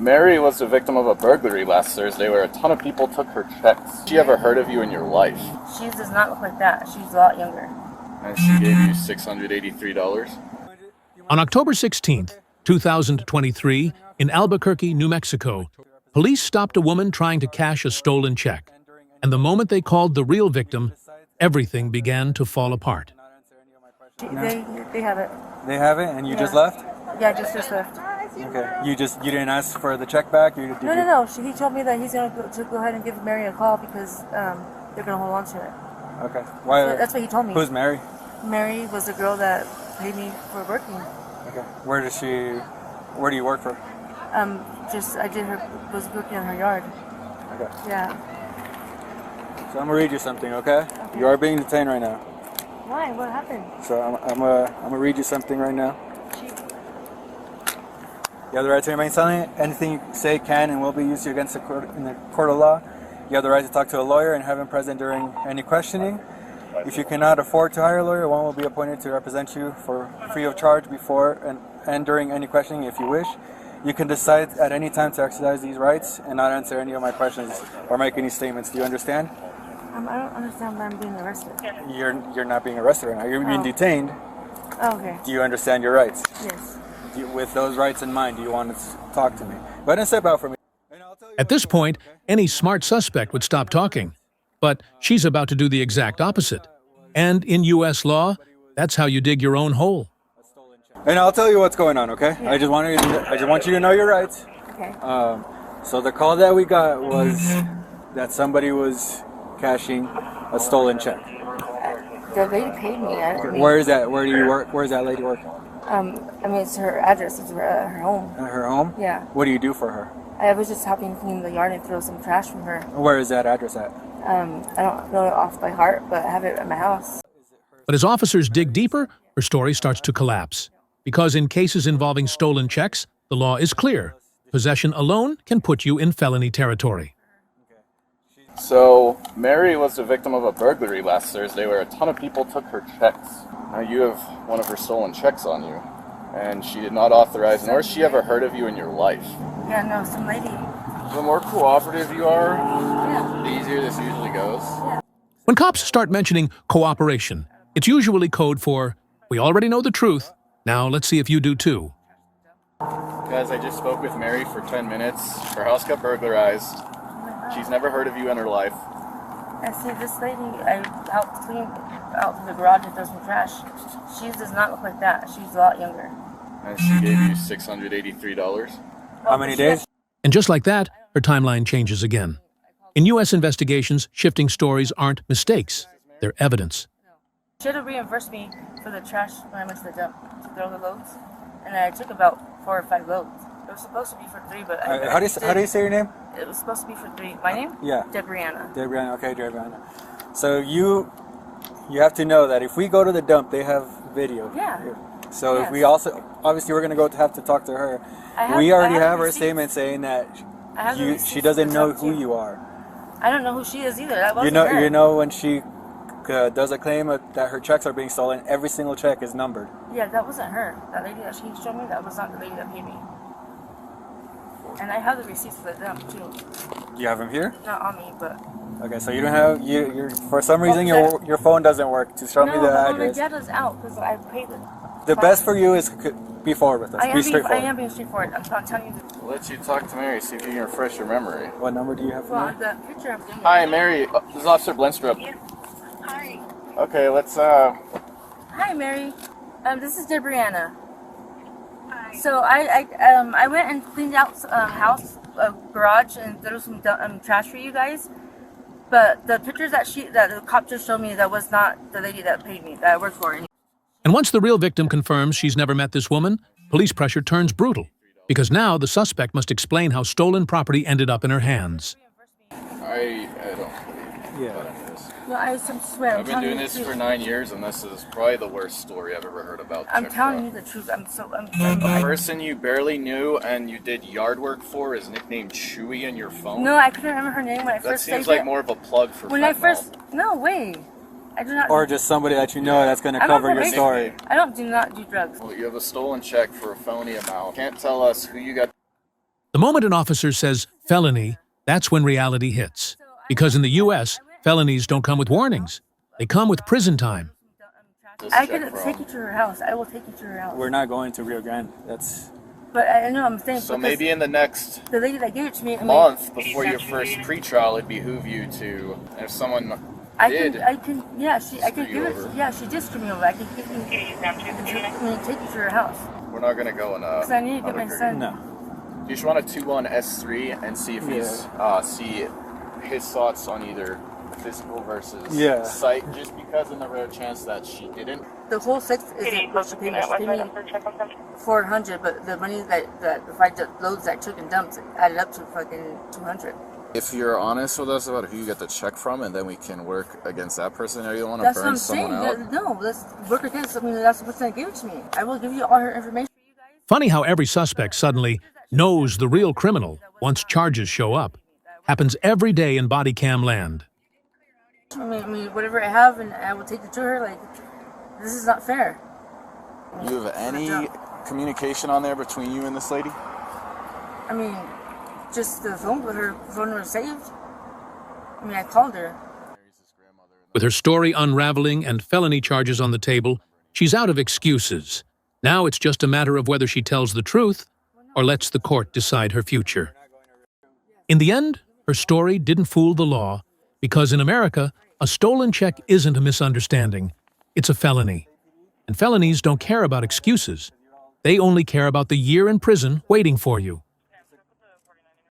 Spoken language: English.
Mary was the victim of a burglary last Thursday where a ton of people took her checks. She ever heard of you in your life? She does not look like that. She's a lot younger. And she gave you $683? On October 16th, 2023, in Albuquerque, New Mexico, police stopped a woman trying to cash a stolen check. And the moment they called the real victim, everything began to fall apart. They have it. They have it, and you just left? Yeah, just left. Okay. You didn't ask for the check back? No. He told me that he's going to go ahead and give Mary a call because they're going to hold on to it. Okay. Why? That's what he told me. Who's Mary? Mary was the girl that paid me for working. Okay. Where do you work for? I was working on her yard. Okay. Yeah. So I'm gonna read you something, okay? You are being detained right now. Why? What happened? So I'm gonna read you something right now. You have the right to remain silent. Anything you say can and will be used against the court in the court of law. You have the right to talk to a lawyer and have him present during any questioning. If you cannot afford to hire a lawyer, one will be appointed to represent you for free of charge before and during any questioning if you wish. You can decide at any time to exercise these rights and not answer any of my questions or make any statements. Do you understand? I don't understand why I'm being arrested. You're not being arrested right now. You're being detained. Oh, okay. Do you understand your rights? Yes. With those rights in mind, do you want to talk to me? Go ahead and step out for me. At this point, any smart suspect would stop talking. But she's about to do the exact opposite. And in U.S. law, that's how you dig your own hole. And I'll tell you what's going on, okay? Yeah. I just want you to know your rights. Okay. So the call that we got was that somebody was cashing a stolen check. The lady paid me. Where is that? Where do you work? Where's that lady work? It's her address. It's her home. At her home? Yeah. What do you do for her? I was just helping clean the yard and throw some trash from her. Where is that address at? I don't know it off by heart, but I have it at my house. But as officers dig deeper, her story starts to collapse. Because in cases involving stolen checks, the law is clear. Possession alone can put you in felony territory. So, Mary was the victim of a burglary last Thursday where a ton of people took her checks. Now you have one of her stolen checks on you. And she did not authorize, nor has she ever heard of you in your life. Yeah, no, some lady. The more cooperative you are, the easier this usually goes. When cops start mentioning cooperation, it's usually code for, we already know the truth, now let's see if you do too. Guys, I just spoke with Mary for 10 minutes. Her house got burglarized. She's never heard of you in her life. I see this lady, I helped clean out the garage and throw some trash. She does not look like that. She's a lot younger. And she gave you $683? How many days? And just like that, her timeline changes again. In U.S. investigations, shifting stories aren't mistakes, they're evidence. She had to reimburse me for the trash when I went to the dump to throw the loads. And I took about 4 or 5 loads. It was supposed to be for 3, but How do you say your name? It was supposed to be for 3. My name? Yeah. Debrianna. Debrianna. Okay, Debrianna. So you have to know that if we go to the dump, they have video. Yeah. So Yes. if we also, obviously we're going to have to talk to her. We already have her statement saying that she doesn't know who you are. I don't know who she is either. That wasn't her. You know when she does a claim that her checks are being stolen, every single check is numbered. Yeah, that wasn't her. That lady that she showed me, that was not the lady that paid me. And I have the receipts for the dump too. You have them here? Not on me, but... Okay, so you don't have, you're for some reason your phone doesn't work to show me the address. No, the data's out because I paid it. The best for you is be forward with us. Be straightforward. I am being straightforward. I'm not telling you the... I'll let you talk to Mary, see if you can refresh your memory. What number do you have for Well, me? the picture I'm doing... Hi, Mary. This is Officer Blenstrup. Yeah. Hi. Okay, let's, Hi, Mary. This is Debrianna. Hi. So I went and cleaned out garage and threw some trash for you guys. But the pictures that the cop just showed me, that was not the lady that paid me, that I worked for. And once the real victim confirms she's never met this woman, police pressure turns brutal. Because now the suspect must explain how stolen property ended up in her hands. I don't believe Yeah. this. No, I swear. I've been doing this for 9 years, and this is probably the worst story I've ever heard about. I'm telling you the truth. I'm The person you barely knew and you did yard work for is nicknamed Chewy in your phone? No, I couldn't remember her name when I That first seems saved like it. more of a plug for When I fentanyl. first... No, way. I do not... Or just somebody that you know that's going to I'm on cover your probation. story. I do not do drugs. Well, you have a stolen check for a phony amount. Can't tell us who you got. The moment an officer says felony, that's when reality hits. Because in the U.S., felonies don't come with warnings. They come with prison time. I could take you to her house. I will take you to her house. We're not going to Rio Grande. But I know I'm saying. So maybe in the next the lady that gave it to me. month before your first pretrial, it'd behoove you to, if someone I can, yeah, I can give it. over. Yeah, she did screw me over. I can give you, take you to her house. We're not gonna go in a. Because I need to get my son. No. You just want to 2-1 S3 and see if he's see his thoughts on either physical versus sight, just because in the rare chance that she didn't. The whole 6 isn't what she paid me. She paid me $400, but the money that if I just loads that took and dumped, it added up to fucking $200. If you're honest with us about who you get the check from, and then we can work against that person, or you want to burn someone out. That's what I'm saying. No, let's work against. I mean, that's the person that gave it to me. I will give you all her information. Funny how every suspect suddenly knows the real criminal once charges show up. Happens every day in bodycam land. I mean, whatever I have, and I will take it to her. Like, this is not fair. You have any communication on there between you and this lady? I mean, just the phone with her phone was saved. I mean, I called her. With her story unraveling and felony charges on the table, she's out of excuses. Now it's just a matter of whether she tells the truth or lets the court decide her future. In the end, her story didn't fool the law, because in America, a stolen check isn't a misunderstanding. It's a felony. And felonies don't care about excuses. They only care about the year in prison waiting for you.